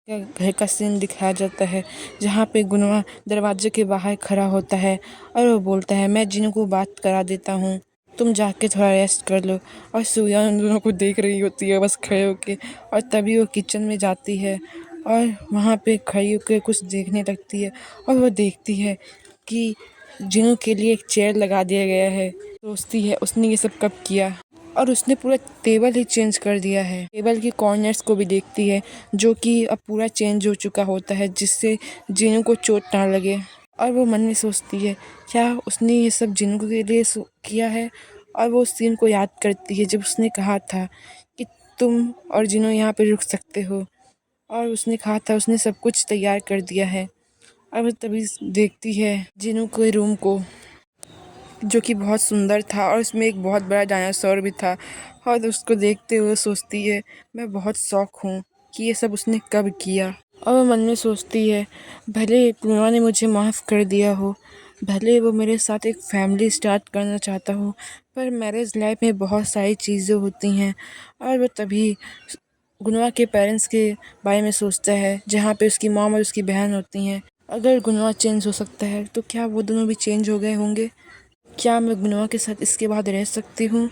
का घर का सीन दिखाया जाता है, जहाँ पे गुनवा दरवाजे के बाहर खड़ा होता है और वो बोलता है, मैं जिन्हों को बात करा देता हूँ, तुम जाके थोड़ा रेस्ट कर लो। और सुयान उन दोनों को देख रही होती है बस खड़े होके। और तभी वो किचन में जाती है और वहाँ पे खड़ी होकर कुछ देखने लगती है और वो देखती है कि जिनों के लिए एक चेयर लगा दिया गया है। सोचती है उसने ये सब कब किया, और उसने पूरा टेबल ही चेंज कर दिया है। टेबल के कॉर्नर्स को भी देखती है जो कि अब पूरा चेंज हो चुका होता है, जिससे जिनों को चोट ना लगे। और वो मन में सोचती है क्या उसने ये सब जिनों के लिए किया है। और वो उस सीन को याद करती है जब उसने कहा था कि तुम और जिनों यहाँ पे रुक सकते हो, और उसने कहा था उसने सब कुछ तैयार कर दिया है। और वो तभी देखती है जिनों के रूम को, जो कि बहुत सुंदर था और उसमें एक बहुत बड़ा डायनासोर भी था। और उसको देखते हुए सोचती है मैं बहुत शौक हूँ कि ये सब उसने कब किया। और वो मन में सोचती है भले गुनवा ने मुझे माफ़ कर दिया हो, भले वो मेरे साथ एक फैमिली स्टार्ट करना चाहता हो, पर मैरिज लाइफ में बहुत सारी चीज़ें होती हैं। और वो तभी गुनवा के पेरेंट्स के बारे में सोचता है, जहाँ पे उसकी मॉम और उसकी बहन होती हैं। अगर गुनवा चेंज हो सकता है तो क्या वो दोनों भी चेंज हो गए होंगे? क्या मैं गुनवा के साथ इसके बाद रह सकती हूँ?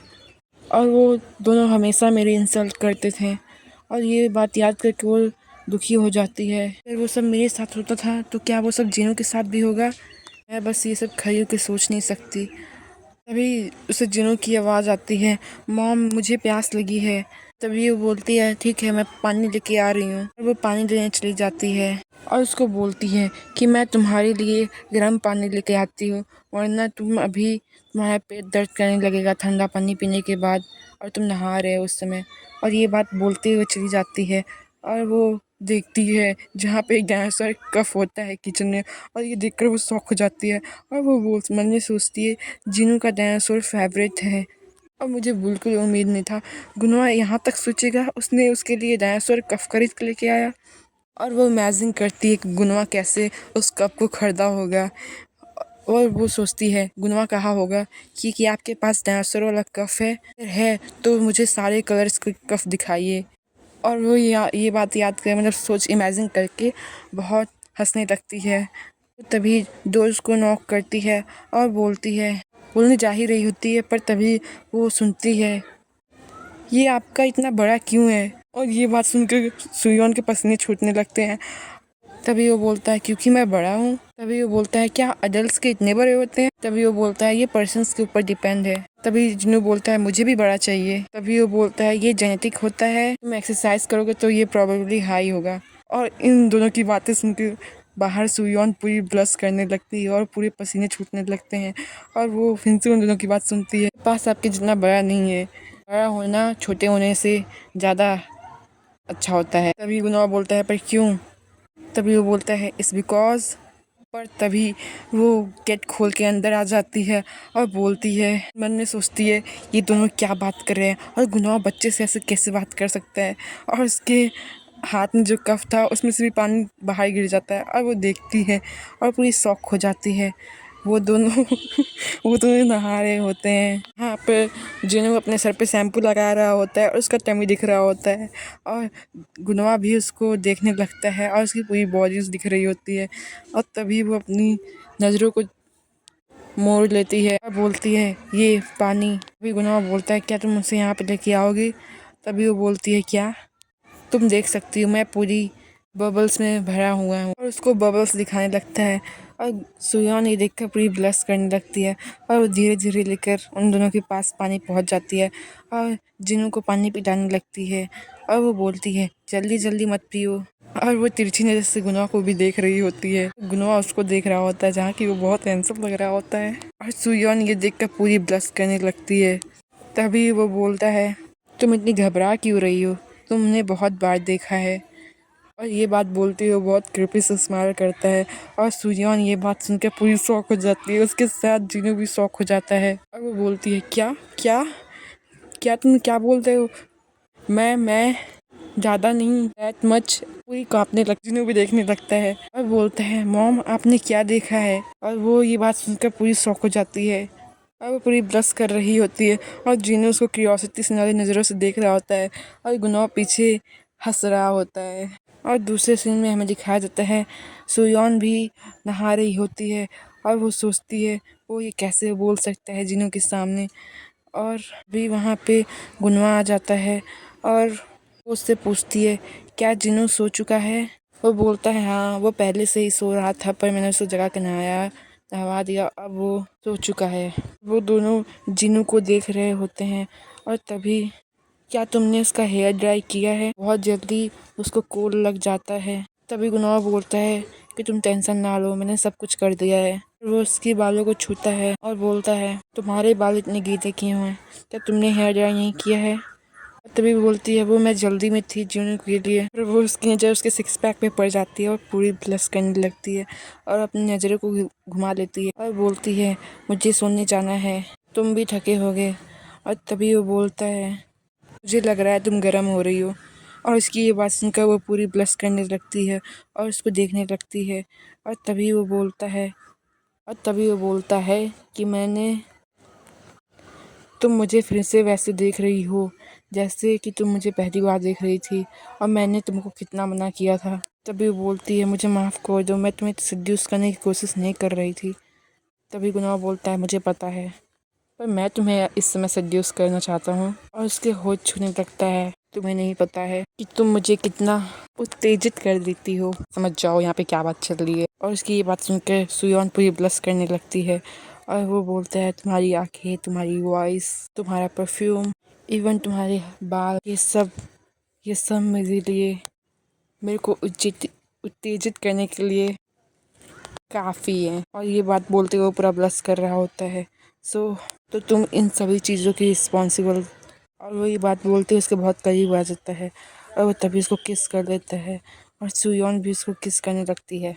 और वो दोनों हमेशा मेरी इंसल्ट करते थे, और ये बात याद करके वो दुखी हो जाती है। अगर वो सब मेरे साथ होता था तो क्या वो सब जिनों के साथ भी होगा? मैं बस ये सब खड़ी होकर सोच नहीं सकती। तभी उसे जिनों की आवाज़ आती है, मॉम मुझे प्यास लगी है। तभी वो बोलती है ठीक है मैं पानी लेके आ रही हूँ। और वो पानी लेने चली जाती है और उसको बोलती है कि मैं तुम्हारे लिए गर्म पानी लेके आती हूँ, वरना तुम्हारा पेट दर्द करने लगेगा ठंडा पानी पीने के बाद, और तुम नहा रहे हो उस समय। और ये बात बोलते हुए चली जाती है और वो देखती है जहाँ पे एक डायनासोर कफ होता है किचन में, और ये देखकर वो शॉक हो जाती है। और वो मन में सोचती है जिनू का डायनासोर फेवरेट है। और मुझे बिल्कुल उम्मीद नहीं था गुनवा यहाँ तक सोचेगा, उसने उसके लिए डायनासोर कफ खरीद के लेके आया। और वो इमेजिन करती है कि गुनवा कैसे उस कप को खरीदा होगा। और वो सोचती है गुनवा कहा होगा कि आपके पास डायनासोर वाला कफ है तो मुझे सारे कलर्स के कफ दिखाइए। और वो ये बात याद कर मतलब सोच इमेजिन करके बहुत हंसने लगती है। तभी डोर को नॉक करती है और बोलने जा ही रही होती है, पर तभी वो सुनती है ये आपका इतना बड़ा क्यों है। और ये बात सुनकर सुयोन के पसीने छूटने लगते हैं। तभी वो बोलता है क्योंकि मैं बड़ा हूँ। तभी वो बोलता है क्या अडल्ट के इतने बड़े होते हैं? तभी वो बोलता है ये पर्सन्स के ऊपर डिपेंड है। तभी जिन्नू बोलता है मुझे भी बड़ा चाहिए। तभी वो बोलता है ये जेनेटिक होता है, तुम एक्सरसाइज करोगे तो ये प्रोबेबली हाई होगा। और इन दोनों की बातें सुनकर बाहर सुयोन पूरी ब्लश करने लगती है और पूरे पसीने छूटने लगते हैं। और वो फिर से उन दोनों की बात सुनती है, पास आपके जितना बड़ा नहीं है, बड़ा होना छोटे होने से ज़्यादा अच्छा होता है। तभी गुनवा बोलता है पर क्यों? तभी वो बोलता है इट्स बिकॉज। पर तभी वो गेट खोल के अंदर आ जाती है और बोलती है, मन में सोचती है ये दोनों क्या बात कर रहे हैं, और गुनवा बच्चे से ऐसे कैसे बात कर सकता है। और उसके हाथ में जो कफ था उसमें से भी पानी बाहर गिर जाता है, और वो देखती है और पूरी शॉक हो जाती है। वो दोनों वो दोनों नहा रहे होते हैं। यहाँ पे जिन्हों अपने सर पे शैम्पू लगा रहा होता है और उसका टमी दिख रहा होता है, और गुनवा भी उसको देखने लगता है और उसकी पूरी बॉडी दिख रही होती है। और तभी वो अपनी नज़रों को मोड़ लेती है और बोलती है ये पानी। तभी गुनवा बोलता है क्या तुम मुझसे यहाँ पे लेके आओगी? तभी वो बोलती है क्या तुम देख सकती हो मैं पूरी बबल्स में भरा हुआ हूँ, और उसको बबल्स दिखाने लगता है। और सुयोन ये देखकर पूरी ब्लश करने लगती है और वो धीरे धीरे लेकर उन दोनों के पास पानी पहुँच जाती है और जिन्हों को पानी पिलाने लगती है। और वो बोलती है जल्दी जल्दी मत पियो। और वो तिरछी नज़र से गुनवा को भी देख रही होती है। गुनवा उसको देख रहा होता है जहाँ की वो बहुत हैंडसम लग रहा होता है, और सुयोन ये देखकर पूरी ब्लश करने लगती है। तभी वो बोलता है तुम इतनी घबरा क्यों रही हो, तुमने बहुत बार देखा है। और ये बात बोलते हुए बहुत क्रिपी से स्माइल करता है, और सुयोन ये बात सुनकर पूरी शॉक हो जाती है। उसके साथ जिन्हों भी शॉक हो जाता है और वो बोलती है क्या क्या क्या तुम क्या बोलते हो? मैं ज़्यादा नहीं, दैट मच। पूरी कांपने लग जिन्हों भी देखने लगता है और बोलता है मॉम आपने क्या देखा है? और वो ये बात सुनकर पूरी शॉक हो जाती है और वो पूरी ब्लश कर रही होती है, और जिन्हों उसको क्यूरियोसिटी से वाली नज़रों से देख रहा होता है, और गुनवा पीछे हंस रहा होता है। और दूसरे सीन में हमें दिखाया जाता है सुयोन भी नहा रही होती है और वो सोचती है वो ये कैसे बोल सकता है जिनों के सामने। और भी वहाँ पे गुनवा आ जाता है और वो उससे पूछती है क्या जिनू सो चुका है। वो बोलता है हाँ वो पहले से ही सो रहा था पर मैंने उसको जगा के नहवा दिया, अब वो सो चुका है। वो दोनों जिनू को देख रहे होते हैं और तभी क्या तुमने उसका हेयर ड्राई किया है। बहुत जल्दी उसको कोल्ड लग जाता है। तभी गुनाह बोलता है कि तुम टेंशन ना लो मैंने सब कुछ कर दिया है। वो उसके बालों को छूता है और बोलता है तुम्हारे बाल इतने गीले क्यों हैं, क्या तुमने हेयर ड्राई नहीं किया है। तभी वो बोलती है वो मैं जल्दी में थी जीने के लिए। और वो उसकी नज़र उसके सिक्स पैक पे पड़ जाती है और पूरी ब्लश करने लगती है और अपनी नज़रों को घुमा लेती है और बोलती है मुझे सोने जाना है, तुम भी थके होगे। और तभी वो बोलता है मुझे लग रहा है तुम गर्म हो रही हो। और उसकी ये बात सुनकर वो पूरी ब्लश करने लगती है और उसको देखने लगती है। और तभी वो बोलता है कि तुम मुझे फिर से वैसे देख रही हो जैसे कि तुम मुझे पहली बार देख रही थी और मैंने तुमको कितना मना किया था। तभी वो बोलती है मुझे माफ़ कर दो, मैं तुम्हें सेड्यूस करने की कोशिश नहीं कर रही थी। तभी गुनाह बोलता है मुझे पता है पर मैं तुम्हें इस समय सेड्यूस करना चाहता हूँ। और उसके होठ छूने लगता है तुम्हें नहीं पता है कि तुम मुझे कितना उत्तेजित कर देती हो, समझ जाओ यहाँ पे क्या बात चल रही है। और उसकी ये बात सुनकर सुयोन पूरी ब्लश करने लगती है और वो बोलता है तुम्हारी आंखें, तुम्हारी वॉइस, तुम्हारा परफ्यूम, इवन तुम्हारे बाल, ये सब मेरे लिए मेरे को उत्तेजित करने के लिए काफ़ी है। और ये बात बोलते हुए पूरा ब्लश कर रहा होता है। तो तुम इन सभी चीज़ों की रिस्पॉन्सिबल। और वो ये बात बोलते हुए उसके बहुत करीब आ जाता है और वो तभी उसको किस कर देता है और सुयोन भी उसको किस करने लगती है।